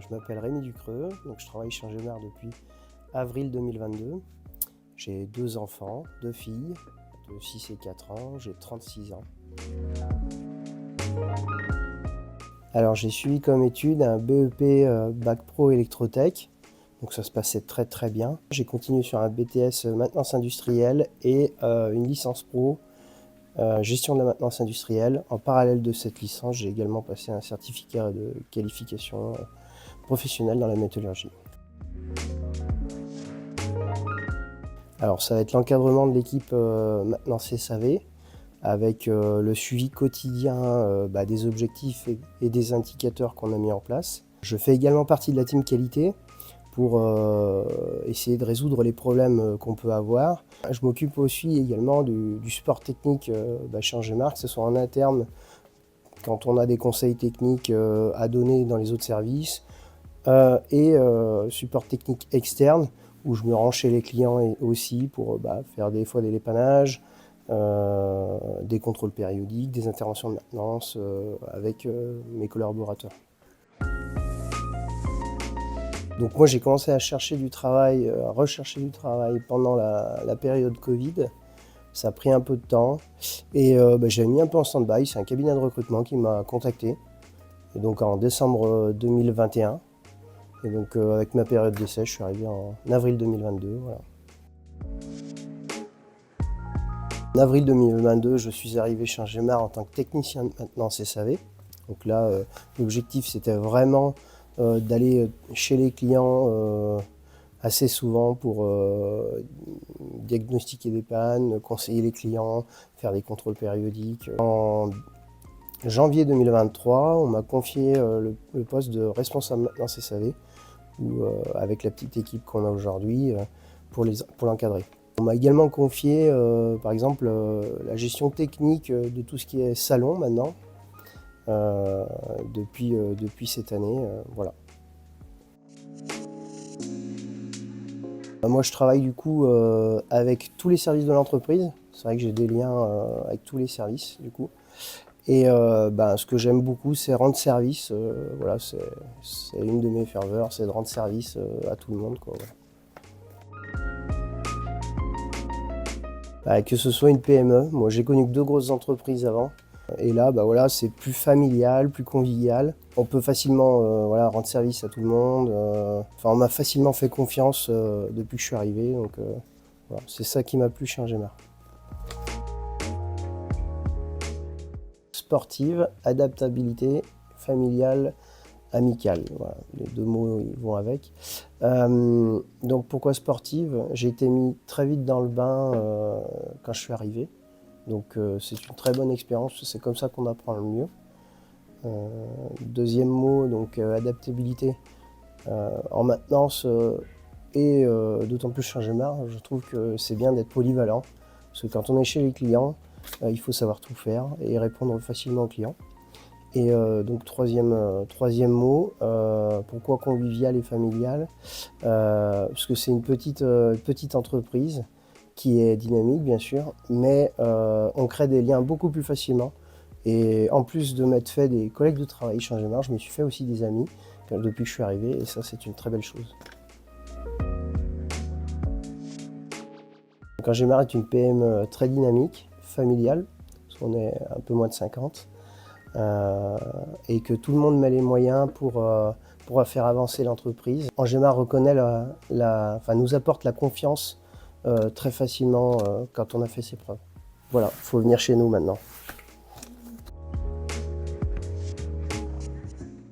Je m'appelle Rémi Ducreux, donc je travaille chez Engemar depuis avril 2022. J'ai 2 enfants, 2 filles de 6 et 4 ans, j'ai 36 ans. Alors j'ai suivi comme étude un BEP Bac Pro électrotech, donc ça se passait très bien. J'ai continué sur un BTS maintenance industrielle et une licence pro gestion de la maintenance industrielle. En parallèle de cette licence, j'ai également passé un certificat de qualification professionnelle dans la métallurgie. Alors ça va être l'encadrement de l'équipe maintenance SAV avec le suivi quotidien des objectifs et des indicateurs qu'on a mis en place. Je fais également partie de la team qualité pour essayer de résoudre les problèmes qu'on peut avoir. Je m'occupe aussi également du support technique chez Engemar, que ce soit en interne quand on a des conseils techniques à donner dans les autres services et support technique externe où je me rends chez les clients aussi pour faire des fois des dépannages, des contrôles périodiques, des interventions de maintenance avec mes collaborateurs. Donc moi j'ai commencé à chercher du travail, à rechercher du travail pendant la période Covid. Ça a pris un peu de temps et j'avais mis un peu en stand-by. C'est un cabinet de recrutement qui m'a contacté. Et donc en décembre 2021. Et donc avec ma période d'essai, je suis arrivé en avril 2022. Voilà. En avril 2022, je suis arrivé chez Engemar en tant que technicien de maintenance SAV. Donc là, l'objectif c'était vraiment d'aller chez les clients assez souvent pour diagnostiquer des pannes, conseiller les clients, faire des contrôles périodiques. En janvier 2023, on m'a confié le poste de responsable maintenance SAV, où, avec la petite équipe qu'on a aujourd'hui, pour l'encadrer. On m'a également confié, par exemple, la gestion technique de tout ce qui est salon maintenant, depuis cette année. Voilà. Moi je travaille du coup avec tous les services de l'entreprise. C'est vrai que j'ai des liens avec tous les services du coup. Et ce que j'aime beaucoup c'est rendre service. Voilà, c'est une de mes ferveurs, c'est de rendre service à tout le monde, quoi, voilà. Que ce soit une PME, moi j'ai connu que 2 grosses entreprises avant. Et là, voilà, c'est plus familial, plus convivial. On peut facilement rendre service à tout le monde. On m'a facilement fait confiance depuis que je suis arrivé. Donc, voilà, c'est ça qui m'a plu chez Engemar. Sportive, adaptabilité, familiale, amicale. Voilà, les 2 mots ils vont avec. Donc pourquoi sportive? J'ai été mis très vite dans le bain quand je suis arrivé. Donc c'est une très bonne expérience, c'est comme ça qu'on apprend le mieux. Deuxième mot, donc adaptabilité. En maintenance et d'autant plus chez Engemar, je trouve que c'est bien d'être polyvalent. Parce que quand on est chez les clients, il faut savoir tout faire et répondre facilement aux clients. Et donc troisième mot, pourquoi convivial et familial? Parce que c'est une petite entreprise qui est dynamique bien sûr, mais on crée des liens beaucoup plus facilement. Et en plus de m'être fait des collègues de travail chez Engemar, je me suis fait aussi des amis depuis que je suis arrivé, et ça c'est une très belle chose. Donc Engemar est une PME très dynamique, familiale, parce qu'on est un peu moins de 50, et que tout le monde met les moyens pour faire avancer l'entreprise. Engemar reconnaît nous apporte la confiance très facilement quand on a fait ses preuves. Voilà, il faut venir chez nous maintenant.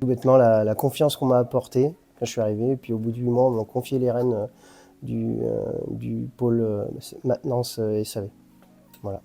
Tout bêtement, la confiance qu'on m'a apportée quand je suis arrivé, et puis au bout de 8 mois, on m'a confié les rênes du pôle maintenance SAV. Voilà.